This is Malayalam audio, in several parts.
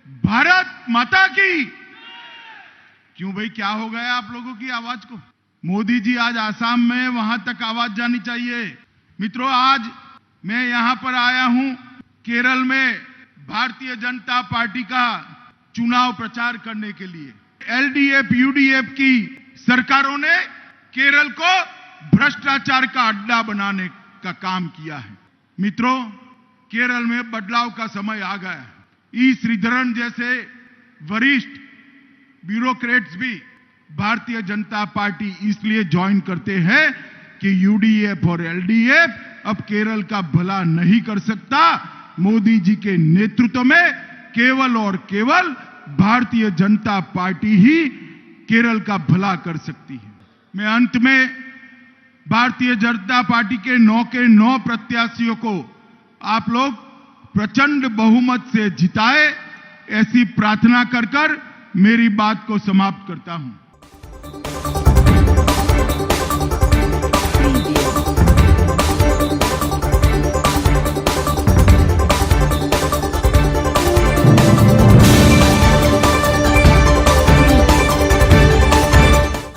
भारत माता की। क्यों भाई, क्या हो गया आप लोगों की आवाज को? मोदी जी आज आसाम में, वहां तक आवाज जानी चाहिए। मित्रों, आज मैं यहां पर आया हूं केरल में भारतीय जनता पार्टी का चुनाव प्रचार करने के लिए। एलडीएफ यूडीएफ की सरकारों ने केरल को भ्रष्टाचार का अड्डा बनाने का काम किया है। मित्रों, केरल में बदलाव का समय आ गया है। ई श्रीधरन जैसे वरिष्ठ ब्यूरोक्रेट्स भी भारतीय जनता पार्टी इसलिए ज्वाइन करते हैं कि यूडीएफ और एलडीएफ अब केरल का भला नहीं कर सकता। मोदी जी के नेतृत्व में केवल और केवल भारतीय जनता पार्टी ही केरल का भला कर सकती है। मैं अंत में भारतीय जनता पार्टी के 9 के 9 प्रत्याशियों को आप लोग प्रचंड बहुमत से जिताए, ऐसी प्रार्थना कर कर मेरी बात को समाप्त करता हूं।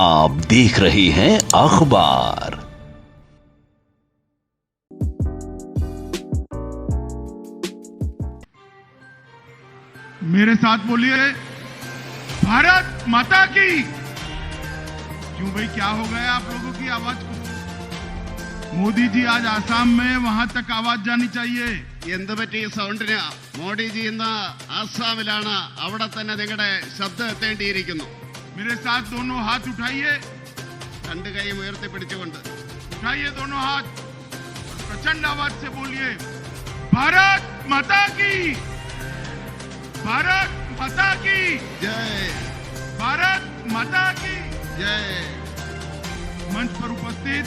आप देख रहे हैं अखबार। मेरे साथ बोलिए, भारत माता की। क्यों भाई, क्या हो गया आप लोगों की आवाज को? मोदी जी आज आसाम में, वहां तक आवाज जानी चाहिए। എന്ത് പറ്റി സൗണ്ടിന്? മോഡിജി ഇന്ന് ആസാമിലാണ്, അവിടെ തന്നെ നിങ്ങളുടെ ശബ്ദം എത്തേണ്ടിയിരിക്കുന്നു. मेरे साथ दोनों हाथ उठाइए, രണ്ട് കൈയും ഉയർത്തിപ്പിടിച്ചുകൊണ്ട് उठाइए दोनों हाथ, प्रचंड आवाज से बोलिए, भारत माता की, भारत माता की ജയ്, भारत माता की ജയ്. मंच पर उपस्थित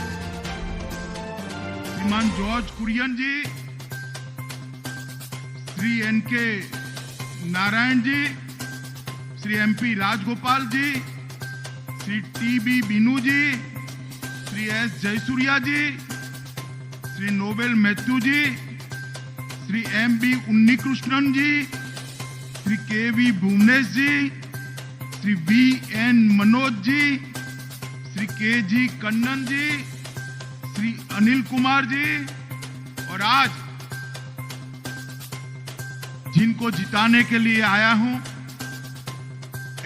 श्रीमान जॉर्ज कुरियन जी, श्री एनके नारायण जी, श्री एमपी राजगोपाल जी, श्री टीबी बीनू जी, श्री एस जयसूर्या जी, श्री नोबेल मैथ्यू जी, श्री एमबी उन्नीकृष्णन जी, श्री केवी भुवनेश जी, श्री वीएन मनोज जी, श्री केजी कन्नन जी, श्री अनिल कुमार जी, और आज जिनको जिताने के लिए आया हूं,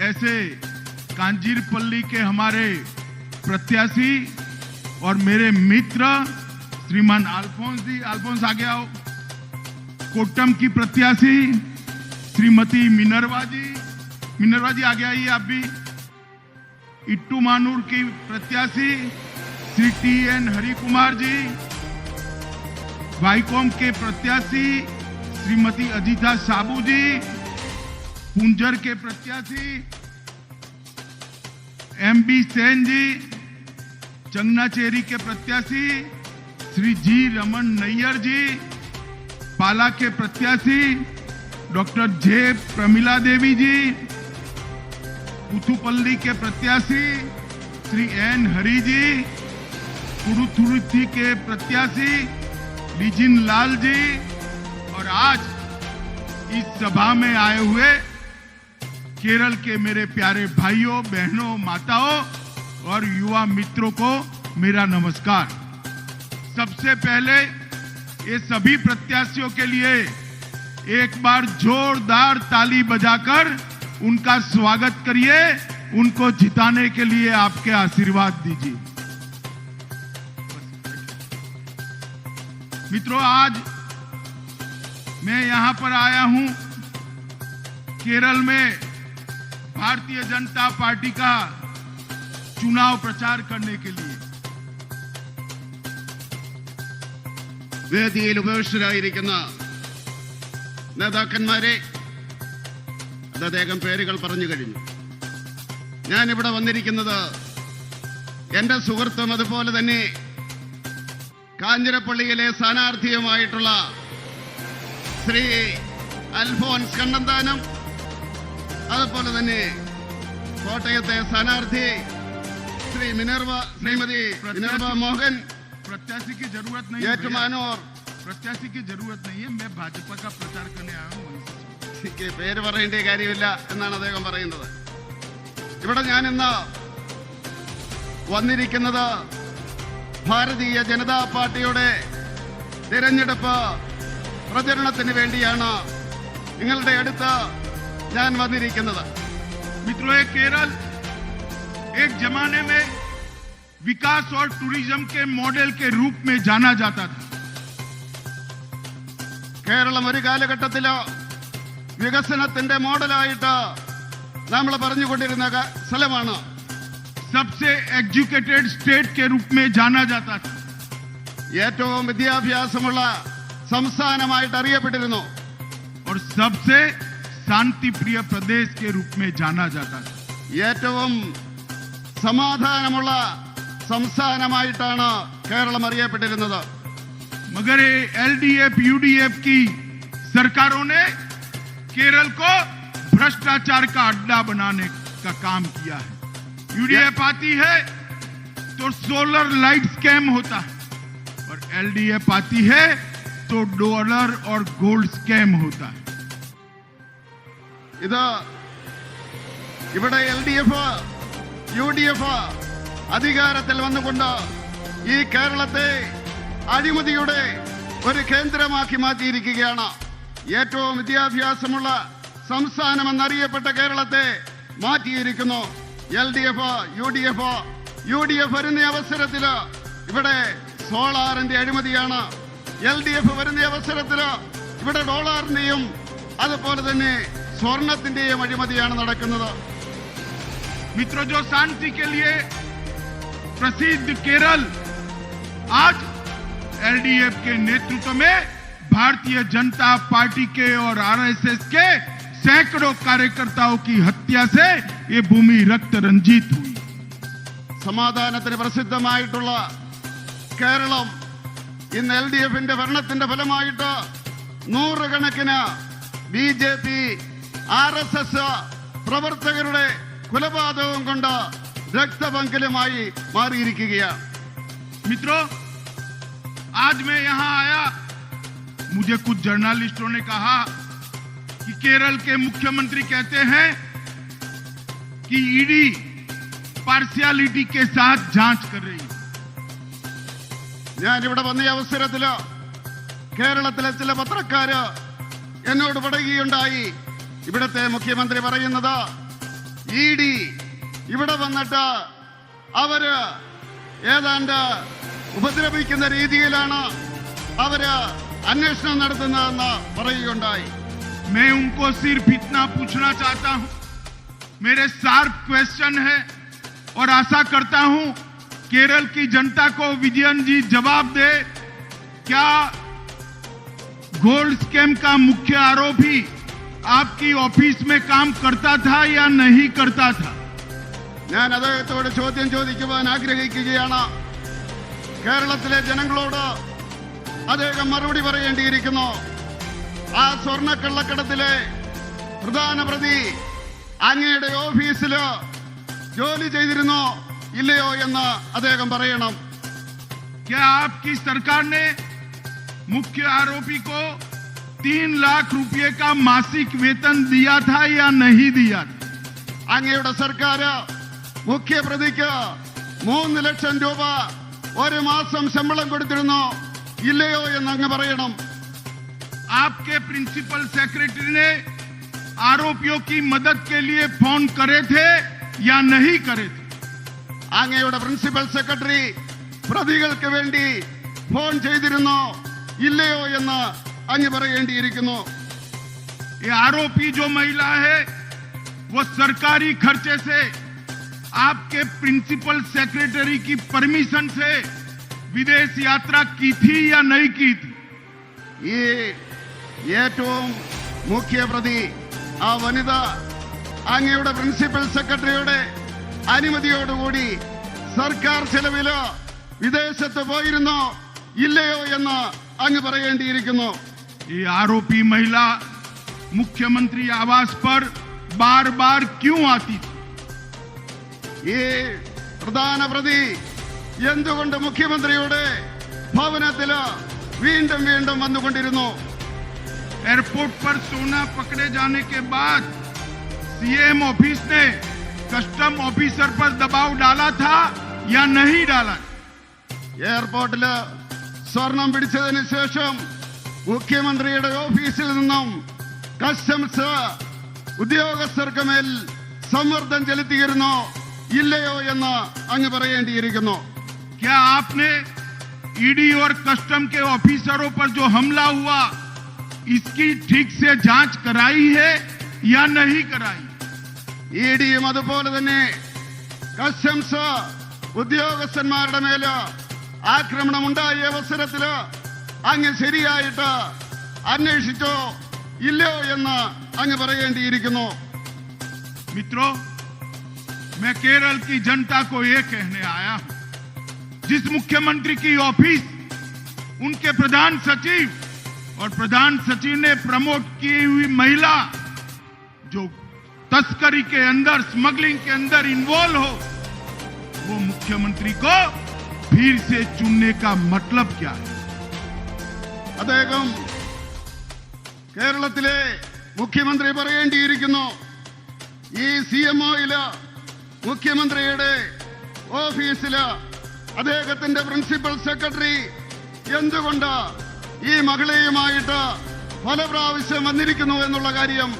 ऐसे कांजीरपल्ली के हमारे प्रत्याशी और मेरे मित्र श्रीमान अल्फोंस जी, अल्फोंस आगे आओ। कोट्टम की प्रत्याशी श्रीमती मिनर्वा जी आगे आइए आप भी। इट्टूमानूर की प्रत्याशी श्री टीएन हरि कुमार जी, वाईकॉम के प्रत्याशी श्रीमती अजीता साबू जी, पुंजर के प्रत्याशी एमबी सेन जी, चंगनाचेरी के प्रत्याशी श्री जी रमन नैयर जी, पाला के प्रत्याशी डॉक्टर जे प्रमिला देवी जी, पुथुपल्ली के प्रत्याशी श्री एन हरि जी, कुरुथुरुथी के प्रत्याशी लीजिन लाल जी, और आज इस सभा में आए हुए केरल के मेरे प्यारे भाइयों, बहनों, माताओं और युवा मित्रों को मेरा नमस्कार। सबसे पहले ये सभी प्रत्याशियों के लिए एक बार जोरदार ताली बजाकर उनका स्वागत करिए, उनको जिताने के लिए आपके आशीर्वाद दीजिए। मित्रों, आज मैं यहां पर आया हूं केरल में भारतीय जनता पार्टी का चुनाव प्रचार करने के लिए। വേദിയിൽ ഉപവിഷ്ടരായിരിക്കുന്ന നേതാക്കന്മാരെ, അത് അദ്ദേഹം പേരുകൾ പറഞ്ഞു കഴിഞ്ഞു. ഞാനിവിടെ വന്നിരിക്കുന്നത് എൻ്റെ സുഹൃത്തും അതുപോലെ തന്നെ കാഞ്ഞിരപ്പള്ളിയിലെ സ്ഥാനാർത്ഥിയുമായിട്ടുള്ള ശ്രീ അൽഫോൻസ് കണ്ണന്താനം, അതുപോലെ തന്നെ കോട്ടയത്തെ സ്ഥാനാർത്ഥി श्रीमती मिनर्वा मोहन, प्रत्याशी की जरूरत नहीं येटमानोर, प्रत्याशी की जरूरत नहीं है, मैं भाजपा का प्रचार करने आया हूँ। എനിക്ക് പേര് പറയേണ്ട കാര്യമില്ല എന്നാണ് അദ്ദേഹം പറയുന്നത്. ഇവിടെ ഞാൻ ഇന്ന് വന്നിരിക്കുന്നത് ഭാരതീയ ജനതാ പാർട്ടിയുടെ തിരഞ്ഞെടുപ്പ് പ്രചരണത്തിന് വേണ്ടിയാണ് നിങ്ങളുടെ അടുത്ത് ഞാൻ വന്നിരിക്കുന്നത്. मित्रों, ये केरल एक जमाने में विकास और टूरिज्म के मॉडल के रूप में जाना जाता था. കേരളം ഒരു കാലഘട്ടത്തില് വികസനത്തിന്റെ മോഡലായിട്ട് നമ്മൾ പറഞ്ഞുകൊണ്ടിരുന്ന സ്ഥലമാണ്. सबसे एजुकेटेड स्टेट के रूप में जाना जाता था. ഏറ്റവും വിദ്യാഭ്യാസമുള്ള സംസ്ഥാനമായിട്ട് അറിയപ്പെട്ടിരുന്നു. और सबसे शांति प्रिय प्रदेश के रूप में जाना जाता था. ഏറ്റവും സമാധാനമുള്ള സംസ്ഥാനമായിട്ടാണ് കേരളം അറിയപ്പെട്ടിരുന്നത്. मगर ये एलडीएफ यूडीएफ की सरकारों ने केरल को भ्रष्टाचार का अड्डा बनाने का काम किया है. यूडीएफ आती है तो सोलर लाइट स्कैम होता है और एलडीएफ आती है तो डॉलर और गोल्ड स्कैम होता है. ഇത് ഇവിടെ LDF UDF അധികാരത്തിൽ വന്നുകൊണ്ട് ഈ കേരളത്തെ അഴിമതിയുടെ ഒരു കേന്ദ്രമാക്കി മാറ്റിയിരിക്കുകയാണ്. ഏറ്റവും വിദ്യാഭ്യാസമുള്ള സംസ്ഥാനമെന്നറിയപ്പെട്ട കേരളത്തെ മാറ്റിയിരിക്കുന്നു LDF UDF വരുന്ന അവസരത്തിൽ ഇവിടെ സോളാറിന്റെ അഴിമതിയാണ്. LDF വരുന്ന അവസരത്തിൽ ഇവിടെ ഡോളറിന്റെയും അതുപോലെ തന്നെ സ്വർണത്തിന്റെയും അഴിമതിയാണ് നടക്കുന്നത്. मित्रों, जो शांति के लिए प्रसिद्ध केरल आज एलडीएफ के नेतृत्व में भारतीय जनता पार्टी के और आरएसएस के सैकड़ों कार्यकर्ताओं की हत्या से ये भूमि रक्त रंजित हुई. സമാധാനത്തിന് പ്രസിദ്ധമായിട്ടുള്ള കേരളം ഇന്ന് LDFന്റെ ഭരണത്തിന്റെ ഫലമായിട്ട് നൂറുകണക്കിന് BJP RSS പ്രവർത്തകരുടെ കൊലപാതകം കൊണ്ട് രക്തപങ്കിലമായി മാറിയിരിക്കുകയാണ്. मित्रों, आज मैं यहां आया, मुझे कुछ जर्नलिस्टों ने कहा कि केरल के मुख्यमंत्री कहते हैं कि ईडी पार्शियलिटी के साथ जांच कर रही है. ഞാനിവിടെ വന്ന അവസരത്തിൽ കേരളത്തിലെ ചില പത്രക്കാര് എന്നോട് പറയുകയുണ്ടായി, ഇവിടുത്തെ മുഖ്യമന്ത്രി പറയുന്നത് ED ഇവിടെ വന്നിട്ട് അവര് ഏതാണ്ട് ഉപദ്രവിക്കുന്ന രീതിയിലാണ് അവര് അന്വേഷണം നടത്തുന്നതെന്ന് പറയുകയുണ്ടായി. मैं उनको सिर्फ इतना पूछना चाहता हूं, मेरे शार्प क्वेश्चन है और आशा करता हूं केरल की जनता को विजयन जी जवाब दे. क्या गोल्ड स्कैम का मुख्य आरोपी आपकी ऑफिस में काम करता था या नहीं करता था? ഞാൻ അദ്ദേഹത്തോട് ചോദ്യം ചോദിക്കുവാൻ ആഗ്രഹിക്കുകയാണ്. കേരളത്തിലെ ജനങ്ങളോട് അദ്ദേഹം മറുപടി പറയേണ്ടിയിരിക്കുന്നു. ആ സ്വർണ്ണക്കള്ളക്കടത്തിലെ പ്രധാന പ്രതി അങ്ങയുടെ ഓഫീസിൽ ജോലി ചെയ്തിരുന്നോ ഇല്ലയോ എന്ന് അദ്ദേഹം പറയണം. क्या आपकी सरकार ने मुख्य आरोपी को 3 लाख रुपए का मासिक वेतन दिया था या नहीं दिया था? അങ്ങയുടെ സർക്കാർ മുഖ്യപ്രതിക്ക് 3 ലക്ഷം രൂപ ഒരു മാസം ശമ്പളം കൊടുത്തിരുന്നോ ഇല്ലയോ എന്ന് അങ്ങ് പറയണം. आपके प्रिंसिपल सेक्रेटरी ने आरोपियों की मदद के लिए फोन करे थे या नहीं करे थे? അങ്ങയുടെ പ്രിൻസിപ്പൽ സെക്രട്ടറി പ്രതികൾക്ക് വേണ്ടി ഫോൺ ചെയ്തിരുന്നോ ഇല്ലയോ എന്ന് അങ്ങ് പറയേണ്ടിയിരിക്കുന്നു. ये आरोपी जो महिला है वो सरकारी खर्चे से आपके प्रिंसिपल सेक्रेटरी की परमिशन से विदेश यात्रा की थी या नहीं की थी? ഈ ഏറ്റവും മുഖ്യപ്രതി ആ വനിത അങ്ങയുടെ പ്രിൻസിപ്പൽ സെക്രട്ടറിയുടെ അനുമതിയോടുകൂടി സർക്കാർ ചെലവില് വിദേശത്ത് പോയിരുന്നോ ഇല്ലയോ എന്ന് അങ്ങ് പറയേണ്ടിയിരിക്കുന്നു. ये आरोपी महिला मुख्यमंत्री आवास पर बार बार क्यों आती थी? ഈ പ്രധാന പ്രതി എന്തുകൊണ്ട് മുഖ്യമന്ത്രിയുടെ ഭവനത്തില് വീണ്ടും വീണ്ടും വന്നുകൊണ്ടിരുന്നു? एयरपोर्ट पर सोना पकड़े जाने के बाद सीएम ऑफिस ने कस्टम ऑफिसर पर दबाव डाला था या नहीं डाला? എയർപോർട്ടില് സ്വർണം പിടിച്ചതിന് ശേഷം മുഖ്യമന്ത്രിയുടെ ഓഫീസിൽ നിന്നും കസ്റ്റംസ് ഉദ്യോഗസ്ഥർക്ക് മേൽ സമ്മർദ്ദം ചെലുത്തിയിരുന്നോ ഇല്ലയോ എന്ന് അങ്ങ് പറയേണ്ടിയിരിക്കുന്നു. क्या आपने ईडी और कस्टम के ऑफिसरों पर जो हमला हुआ इसकी ठीक से जांच कराई है या नहीं कराई? ഇഡിയും അതുപോലെ തന്നെ കസ്റ്റംസ് ഉദ്യോഗസ്ഥന്മാരുടെ മേല് ആക്രമണം ഉണ്ടായ അവസരത്തില് അങ്ങ് ശരിയായിട്ട് അന്വേഷിച്ചോ ഇല്ലയോ എന്ന് അങ്ങ് പറയേണ്ടിയിരിക്കുന്നു. मित्रों, मैं केरल की जनता को ये कहने आया हूं, जिस मुख्यमंत्री की ऑफिस उनके प्रधान सचिव और प्रधान सचिव ने प्रमोट की हुई महिला जो तस्करी के अंदर, स्मगलिंग के अंदर इन्वॉल्व हो, वो मुख्यमंत्री को फिर से चुनने का मतलब क्या है? അദ്ദേഹം കേരളത്തിലെ മുഖ്യമന്ത്രി പറയേണ്ടിയിരിക്കുന്നു, ഈ CMOയില് മുഖ്യമന്ത്രിയുടെ ഓഫീസില് അദ്ദേഹത്തിന്റെ പ്രിൻസിപ്പൽ സെക്രട്ടറി എന്തുകൊണ്ട് ഈ മകളെയുമായിട്ട് പല പ്രാവശ്യം വന്നിരിക്കുന്നു എന്നുള്ള കാര്യം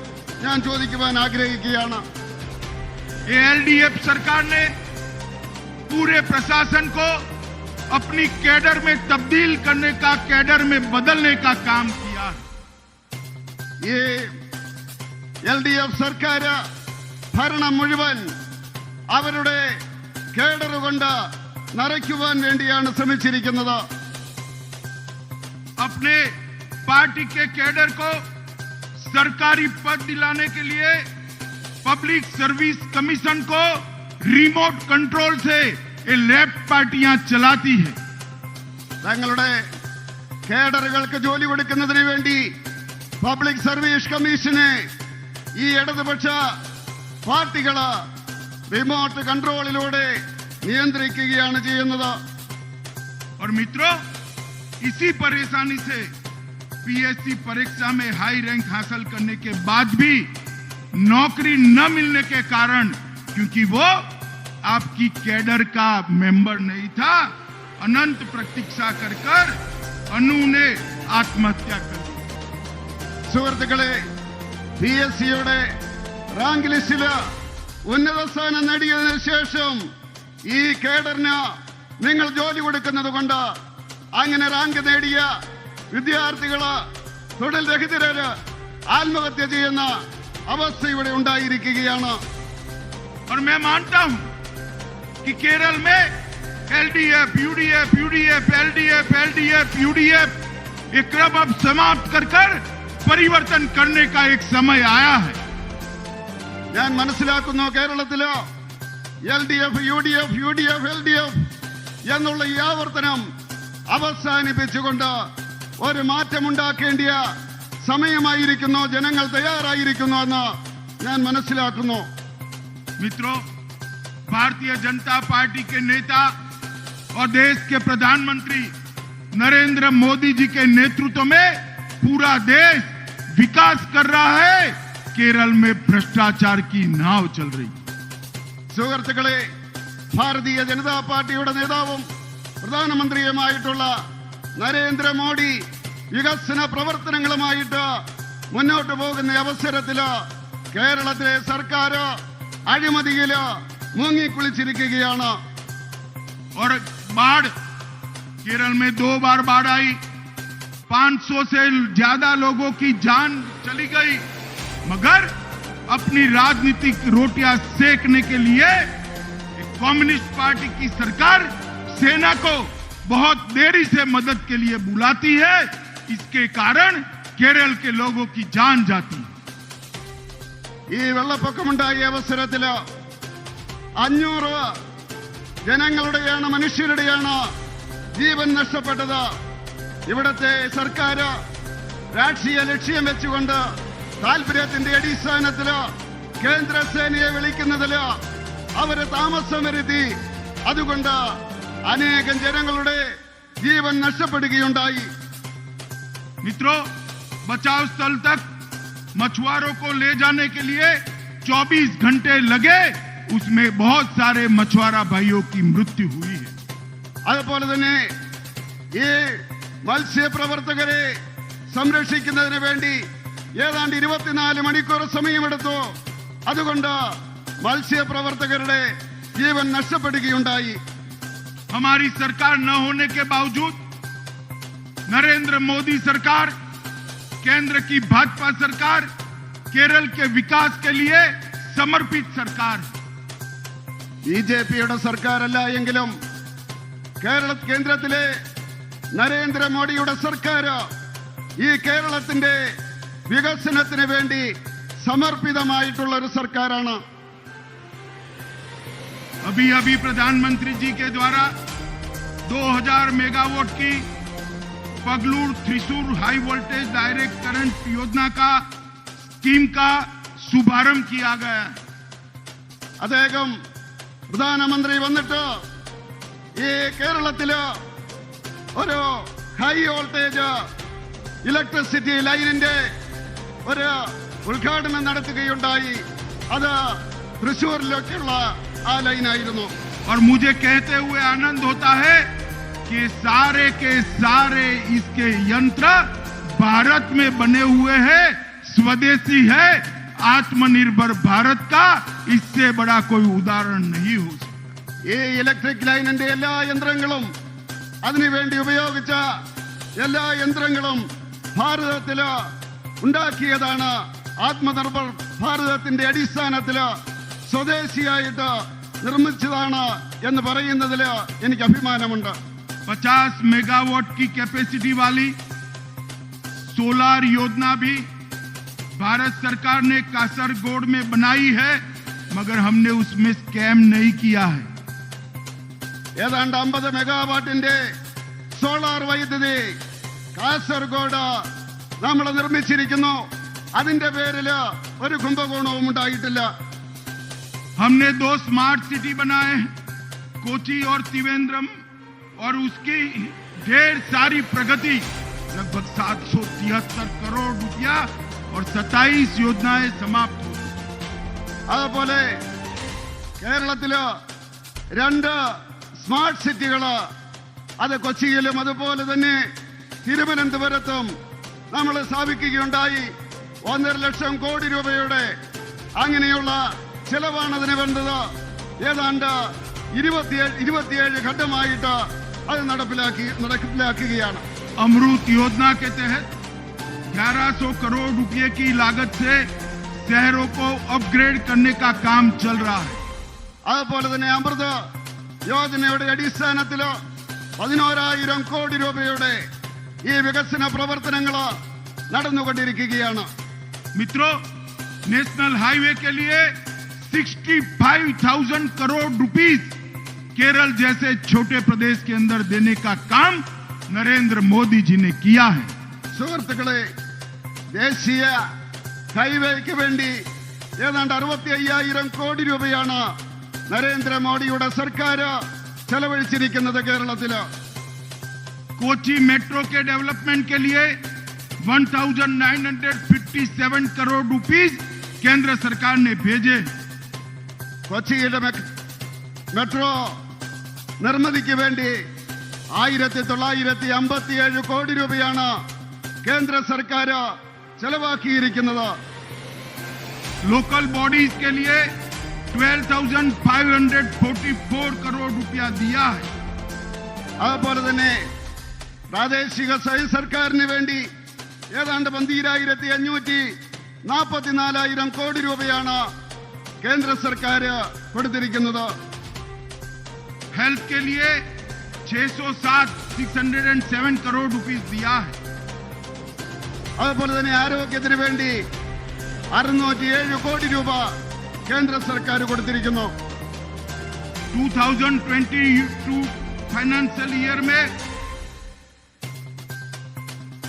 ഞാൻ ചോദിക്കുവാൻ ആഗ്രഹിക്കുകയാണ്. LDF सरकार ने पूरे प्रशासन को अपनी कैडर में तब्दील करने का, कैडर में बदलने का काम किया है. ഈ LDF സർക്കാർ ഭരണം മുഴുവൻ അവരുടെ കേഡർ കൊണ്ട് നിറയ്ക്കുവാൻ വേണ്ടിയാണ് ശ്രമിച്ചിരിക്കുന്നത്. अपने पार्टी के कैडर को सरकारी पद दिलाने के लिए पब्लिक सर्विस कमीशन को रिमोट कंट्रोल से ये लेफ्ट पार्टियां चलाती है. തങ്ങളുടെ കേഡറുകൾക്ക് ജോലി കൊടുക്കുന്നതിന് വേണ്ടി പബ്ലിക് സർവീസ് കമ്മീഷനെ ഈ ഇടതുപക്ഷ പാർട്ടികള് റിമോട്ട് കൺട്രോളിലൂടെ നിയന്ത്രിക്കുകയാണ് ചെയ്യുന്നത്. और मित्रों, इसी परेशानी से PSC परीक्षा में हाई रैंक हासिल करने के बाद भी नौकरी न मिलने के कारण, क्योंकि वो आपकी कैडर का मेंबर नहीं था, अनंत प्रतीक्षा कर कर अनु ने आत्महत्या कर दी. സുഹൃത്തുക്കളെ, PSCയുടെ റാങ്ക് ലിസ്റ്റില് ഉന്നത സ്ഥാനം നേടിയതിനു ശേഷം ഈ കേഡറിന് നിങ്ങൾ ജോലി കൊടുക്കുന്നത് കൊണ്ട് അങ്ങനെ റാങ്ക് നേടിയ വിദ്യാർത്ഥികള്, തൊഴിൽ രഹിതര് ആത്മഹത്യ ചെയ്യുന്ന അവസ്ഥ ഇവിടെ ഉണ്ടായിരിക്കുകയാണ്. और मैं मानता हूं कि केरल में LDF, UDF, UDF, LDF, LDF, UDF ये क्रम अब समाप्त कर कर परिवर्तन करने का एक समय आया है. ഞാൻ മനസ്സിലാക്കുന്നു, കേരളത്തില് LDF, UDF, UDF, LDF എന്നുള്ള ഈ ആവർത്തനം അവസാനിപ്പിച്ചുകൊണ്ട് ഒരു മാറ്റമുണ്ടാക്കേണ്ടിയ സമയമായിരിക്കുന്നു, ജനങ്ങൾ തയ്യാറായിരിക്കുന്നു എന്ന് ഞാൻ മനസ്സിലാക്കുന്നു. मित्रों, भारतीय जनता पार्टी के नेता और देश के प्रधानमंत्री नरेंद्र मोदी जी के नेतृत्व में पूरा देश विकास कर रहा है. केरल में भ्रष्टाचार की नाव चल रही. സുഹൃത്തുക്കളെ, ഭാരതീയ ജനതാ പാർട്ടിയുടെ നേതാവും പ്രധാനമന്ത്രിയുമായിട്ടുള്ള നരേന്ദ്രമോദി വികസന പ്രവർത്തനങ്ങളുമായിട്ട് മുന്നോട്ട് പോകുന്ന അവസരത്തില് കേരളത്തിലെ സർക്കാർ അഴിമതിയില് മുങ്ങിക്കുളിച്ചിരിക്കുകയാണ്. और बाढ़, केरल में 2 बार बाढ़ आई, 500 से ज्यादा लोगों की जान चली गई, मगर अपनी राजनीतिक रोटियां सेकने के लिए कम्युनिस्ट पार्टी की सरकार सेना को बहुत देरी से मदद के लिए बुलाती है. इसके कारण केरल के लोगों की जान जाती है. ഈ വെള്ളപ്പൊക്കമുണ്ടായ അവസരത്തില് 500 ജനങ്ങളുടെയാണ്, മനുഷ്യരുടെയാണ് ജീവൻ നഷ്ടപ്പെട്ടത്. ഇവിടത്തെ സർക്കാർ രാഷ്ട്രീയ ലക്ഷ്യം വെച്ചുകൊണ്ട് താല്പര്യത്തിന്റെ അടിസ്ഥാനത്തില് കേന്ദ്രസേനയെ വിളിക്കുന്നതില് അവരെ താമസം വരുത്തി. അതുകൊണ്ട് അനേകം ജനങ്ങളുടെ ജീവൻ നഷ്ടപ്പെടുകയുണ്ടായി. मित्रों, बचाव स्थल तक मछुआरों को ले जाने के लिए 24 घंटे लगे, उसमें बहुत सारे मछुआरा भाइयों की मृत्यु हुई है। അതുപോലെ തന്നെ ഈ മത്സ്യപ്രവർത്തകരെ സംരക്ഷിക്കുന്നതിന് വേണ്ടി ഏതാണ്ട് 24 മണിക്കൂർ സമയമെടുത്തു. അതുകൊണ്ട് മത്സ്യപ്രവർത്തകരുടെ ജീവൻ നഷ്ടപ്പെടുകയുണ്ടായി. हमारी सरकार न होने के बावजूद नरेंद्र मोदी सरकार, केंद्र की भाजपा सरकार, केरल के विकास के लिए समर्पित सरकार। ബിജെപിയുടെ സർക്കാരല്ല എങ്കിലും കേന്ദ്രത്തിലെ നരേന്ദ്രമോദിയുടെ സർക്കാർ ഈ കേരളത്തിന്റെ വികസനത്തിന് വേണ്ടി സമർപ്പിതമായിട്ടുള്ള ഒരു സർക്കാരാണ്. अभी अभी प्रधानमंत्री जी के द्वारा 2000 मेगावाट की Pugalur Thrissur high voltage direct current योजना का स्कीम का शुभारंभ किया गया। അദ്ദേഹം പ്രധാനമന്ത്രി വന്നിട്ട് ഈ കേരളത്തില് ഒരു ഹൈ വോൾട്ടേജ് ഇലക്ട്രിസിറ്റി ലൈനിന്റെ ഒരു ഉദ്ഘാടനം നടത്തുകയുണ്ടായി. അത് തൃശ്ശൂരിലേക്കുള്ള ആ ലൈനായിരുന്നു. और मुझे कहते हुए आनंद होता है कि सारे के सारे इसके यंत्र भारत में बने हुए हैं, स्वदेशी है, आत्मनिर्भर भारत का इससे बड़ा कोई उदाहरण नहीं हो सकता। ഈ ഇലക്ട്രിക് ലൈനിന്റെ എല്ലാ യന്ത്രങ്ങളും അതിനുവേണ്ടി ഉപയോഗിച്ച എല്ലാ യന്ത്രങ്ങളും ഭാരതത്തില് ഉണ്ടാക്കിയതാണ്. ആത്മനിർഭർ ഭാരതത്തിന്റെ അടിസ്ഥാനത്തില് സ്വദേശിയായിട്ട് നിർമ്മിച്ചതാണ് എന്ന് പറയുന്നതിൽ എനിക്ക് അഭിമാനമുണ്ട്. 50 मेगावाट की कैपेसिटी वाली सोलार योजना भी भारत सरकार ने कासरगोड में बनाई है, मगर हमने उसमें स्कैम नहीं किया है। ഏതാണ്ട് 50 മെഗാവാട്ടിന്റെ സോളാർ വൈദ്യുതി കാസർഗോഡ് നമ്മൾ നിർമ്മിച്ചിരിക്കുന്നു. അതിന്റെ പേരില് ഒരു കുംഭകോണവും ഉണ്ടായിട്ടില്ല. हमने 2 स्मार्ट सिटी बनाए हैं, कोची और त्रिवेंद्रम, और उसकी ढेर सारी प्रगति, लगभग 773 करोड़ रुपया और 27 योजनाएं समाप्त हो गई। അതുപോലെ കേരളത്തില് 2 സ്മാർട്ട് സിറ്റികള്, അത് കൊച്ചിയിലും അതുപോലെ തന്നെ തിരുവനന്തപുരത്തും നമ്മൾ സ്ഥാപിക്കുകയുണ്ടായി. 1.5 ലക്ഷം കോടി രൂപയുടെ അങ്ങനെയുള്ള ചെലവാണ് അതിന് വേണ്ടത്. ഏതാണ്ട് 27 ഘട്ടമായിട്ട് അത് നടപ്പിലാക്കുകയാണ്. अमृत योजना के तहत 1100 करोड़ रुपए की लागत से शहरों को अपग्रेड करने का काम चल रहा है। അതുപോലെ തന്നെ അമൃത് യോജനയുടെ അടിസ്ഥാനത്തിൽ 11,000 കോടി രൂപയുടെ ഈ വികസന പ്രവർത്തനങ്ങൾ നടന്നുകൊണ്ടിരിക്കുകയാണ്. मित्रों, नेशनल हाईवे के लिए 65,000 करोड़ रुपीस केरल जैसे छोटे प्रदेश के अंदर देने का काम नरेंद्र मोदी जी ने किया है। സുഹൃത്തുക്കളെ, ദേശീയ ഹൈവേക്ക് വേണ്ടി ഏതാണ്ട് 65,000 കോടി രൂപയാണ് നരേന്ദ്രമോദിയുടെ സർക്കാർ ചെലവഴിച്ചിരിക്കുന്നത് കേരളത്തില്. कोची मेट्रो के डेवलपमेंट के लिए 1,957 करोड़ रुपीस केंद्र सरकार ने भेजे। കൊച്ചിയിലെ മെട്രോ നിർമ്മിതിക്ക് വേണ്ടി 1957 കോടി രൂപയാണ് കേന്ദ്ര സർക്കാർ ചെലവാക്കിയിരിക്കുന്നത്. लोकल बॉडीज के लिए 12,544 करोड़ रुपया दिया है। അതുപോലെ തന്നെ പ്രാദേശിക സ്വയം സർക്കാരിന് വേണ്ടി ഏതാണ്ട് 12,544,000 കോടി രൂപയാണ് കേന്ദ്ര സർക്കാർ കൊടുത്തിരിക്കുന്നത്. हेल्थ के लिए 607 करोड़ रुपीस दिया है। അതുപോലെ തന്നെ ആരോഗ്യത്തിന് വേണ്ടി 607 കോടി രൂപ കേന്ദ്ര സർക്കാർ കൊടുത്തിരിക്കുന്നു. 2022 फाइनेंशियल ईयर में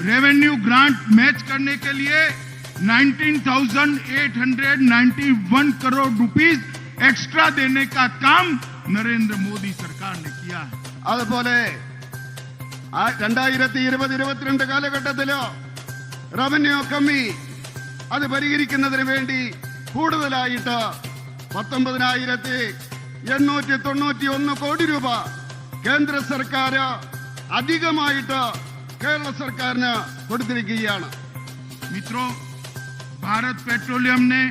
रेवेन्यू ग्रांट मैच करने के लिए 19,891 करोड़ रुपीस एक्स्ट्रा देने का काम नरेंद्र मोदी सरकार ने किया है। അതുപോലെ 2020-22 കാലഘട്ടത്തില് റവന്യൂ കമ്മി അത് പരിഹരിക്കുന്നതിന് വേണ്ടി കൂടുതലായിട്ട് 19,891 കോടി രൂപ കേന്ദ്ര സർക്കാർ അധികമായിട്ട് കേരള സർക്കാരിന് കൊടുത്തിരിക്കുകയാണ്. मित्रों, भारत पेट्रोलियम ने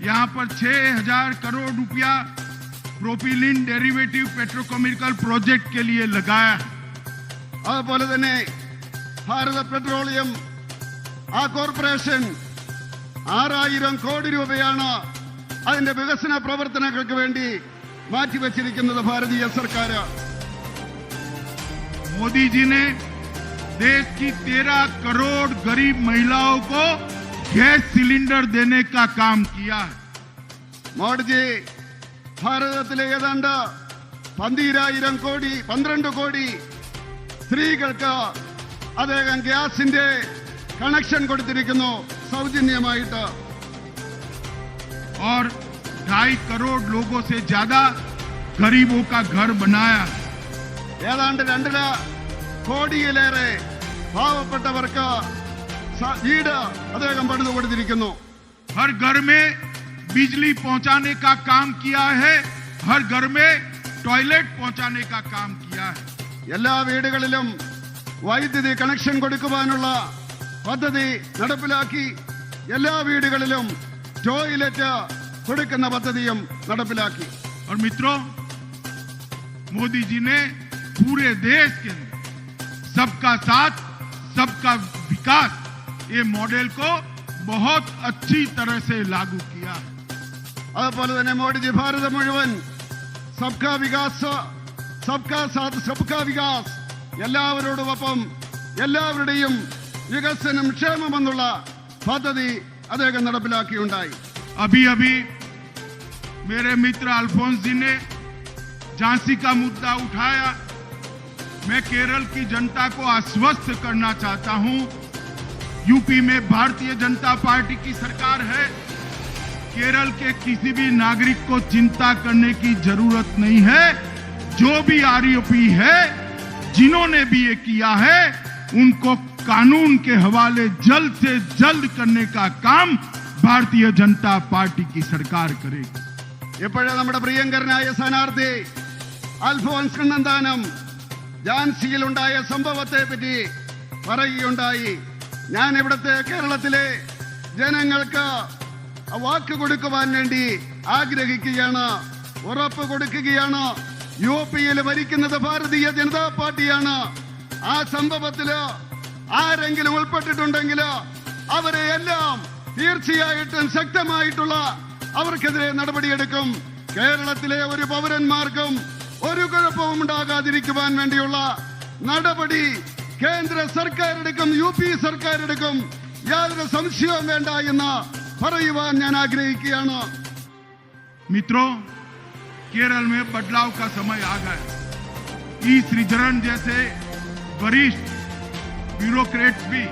यहाँ पर 6,000 करोड़ रुपया प्रोपिलीन डेरिवेटिव पेट्रोकेमिकल प्रोजेक्ट के लिए लगाया. അതുപോലെ തന്നെ ഭാരത പെട്രോളിയം ആ കോർപ്പറേഷൻ 6,000 കോടി രൂപയാണ് അതിന്റെ വികസന പ്രവർത്തനങ്ങൾക്ക് വേണ്ടി മാറ്റിവെച്ചിരിക്കുന്നത് ഭാരതീയ സർക്കാർ. मोदी जी ने देश की 13 करोड़ गरीब महिलाओं को गैस सिलेंडर देने का काम किया है. മോഡിജി ഭാരതത്തിലെ ഏതാണ്ട് 12 കോടി സ്ത്രീകൾക്ക് അദ്ദേഹം ഗ്യാസിന്റെ കണക്ഷൻ കൊടുത്തിരിക്കുന്നു സൗജന്യമായിട്ട്. और 2.5 करोड़ लोगों से ज्यादा गरीबों का घर बनाया. ഏതാണ്ട് 2.5 കോടിയിലേറെ പാവപ്പെട്ടവർക്ക് വീട് അദ്ദേഹം പണിതു കൊടുത്തിരിക്കുന്നു. हर घर में बिजली पहुंचाने का काम किया है, हर घर में टॉयलेट पहुंचाने का काम किया है. എല്ലാ വീടുകളിലും വൈദ്യുതി കണക്ഷൻ കൊടുക്കുവാനുള്ള പദ്ധതി നടപ്പിലാക്കി. എല്ലാ വീടുകളിലും ടോയ്ലറ്റ് കൊടുക്കുന്ന പദ്ധതിയും നടപ്പിലാക്കി. और मित्रों, मोदी जी ने पूरे देश के अंदर सबका साथ सबका विकास ये मॉडल को बहुत अच्छी तरह से लागू किया. അതുപോലെ തന്നെ മോഡിജി ഭാരതം മുഴുവൻ സബ്കാ വികാസ് സബ്കാ സാത്ത് സബ്കാ വികാസ് എല്ലാവരോടൊപ്പം എല്ലാവരുടെയും വികസനം ക്ഷേമമെന്നുള്ള പദ്ധതി അദ്ദേഹം നടപ്പിലാക്കിയുണ്ടായി. अभी अभी मेरे मित्र अल्फोंस जी ने झांसी का मुद्दा उठाया. मैं केरल की जनता को आश्वस्त करना चाहता हूं, यूपी में भारतीय जनता पार्टी की सरकार है. केरल के किसी भी नागरिक को चिंता करने की जरूरत नहीं है. जो भी आरोपी है, जिन्होंने भी ये किया है, उनको कानून के हवाले जल्द से जल्द करने का काम भारतीय जनता पार्टी की सरकार करेगी. ഇപ്പോഴേ നമ്മുടെ പ്രിയങ്കരനായ സ്ഥാനാർത്ഥി അൽഫോൻസ് കണ്ണന്താനം ഝാൻസിയിലുണ്ടായ സംഭവത്തെ പറ്റി പറയുകയുണ്ടായി. ഞാൻ ഇവിടുത്തെ കേരളത്തിലെ ജനങ്ങൾക്ക് വാക്ക് കൊടുക്കുവാൻ വേണ്ടി ആഗ്രഹിക്കുകയാണ്, ഉറപ്പ് കൊടുക്കുകയാണ്. യുപിയിൽ ഭരിക്കുന്നത് ഭാരതീയ ജനതാ പാർട്ടിയാണ്. ആ സംഭവത്തില് ആരെങ്കിലും ഉൾപ്പെട്ടിട്ടുണ്ടെങ്കിൽ അവരെ എല്ലാം തീർച്ചയായിട്ടും ശക്തമായിട്ടുള്ള അവർക്കെതിരെ നടപടിയെടുക്കും. കേരളത്തിലെ ഒരു പൗരന്മാർക്കും ഒരു കുഴപ്പവും ഉണ്ടാകാതിരിക്കുവാൻ വേണ്ടിയുള്ള നടപടി കേന്ദ്ര സർക്കാർ എടുക്കും, യുപി സർക്കാർ എടുക്കും. യാതൊരു സംശയവും വേണ്ട എന്ന് പറയുവാൻ ഞാൻ ആഗ്രഹിക്കുകയാണ്. मित्रों, केरल में बदलाव का समय आ गया. ई श्रीधरन जैसे वरिष्ठ ब्यूरोक्रेट्स भी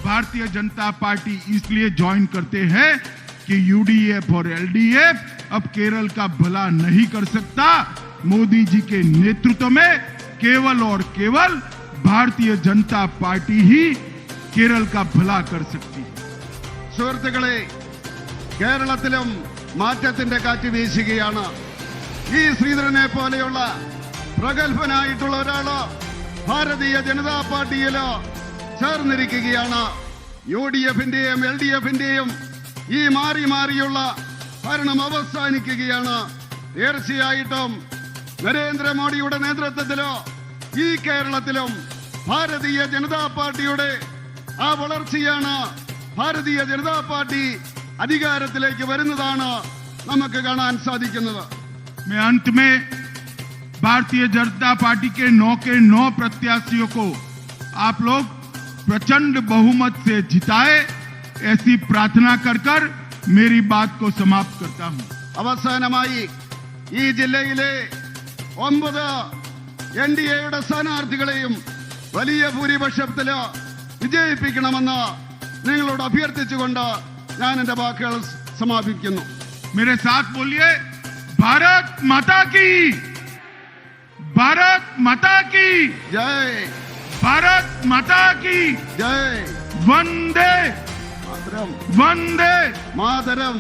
भारतीय जनता पार्टी इसलिए ज्वाइन करते हैं कि यूडीएफ और एलडीएफ अब केरल का भला नहीं कर सकता. मोदी जी के नेतृत्व में केवल और केवल भारतीय जनता पार्टी ही केरल का भला कर सकती है. സുഹൃത്തുക്കളെ, കേരളത്തിലും മാറ്റത്തിന്റെ കാറ്റ് വീശുകയാണ്. ഈ ശ്രീധരനെ പോലെയുള്ള പ്രഗത്ഭനായിട്ടുള്ള ഒരാള് ഭാരതീയ ജനതാ പാർട്ടിയില് ചേർന്നിരിക്കുകയാണ്. യുഡിഎഫിന്റെയും എൽഡിഎഫിന്റെയും ഈ മാറി മാറിയുള്ള ഭരണം അവസാനിക്കുകയാണ്. തീർച്ചയായിട്ടും നരേന്ദ്രമോദിയുടെ നേതൃത്വത്തിലോ ഈ കേരളത്തിലും ഭാരതീയ ജനതാ പാർട്ടിയുടെ ആ വളർച്ചയാണ്. ഭാരതീയ ജനതാ പാർട്ടി അധികാരത്തിലേക്ക് വരുന്നതാണ് നമുക്ക് കാണാൻ സാധിക്കുന്നത്. मैं अंत में भारतीय जनता पार्टी के 9 प्रत्याशियों को आप लोग प्रचंड बहुमत से जिताए, ऐसी प्रार्थना कर कर मेरी बात को समाप्त करता हूं. അവസാനമായി ഈ ജില്ലയിലെ 9 എൻഡിഎയുടെ സ്ഥാനാർത്ഥികളെയും വലിയ ഭൂരിപക്ഷത്തില് വിജയിപ്പിക്കണമെന്ന് നിങ്ങളോട് അഭ്യർത്ഥിച്ചുകൊണ്ട് ഞാൻ എന്റെ വാക്കുകൾ സമാപിക്കുന്നു. मेरे साथ बोलिए, भारत माता की, भारत माता की ജയ്. भारत माता की ജയ് वंदे മാതരം वंदे മാതരം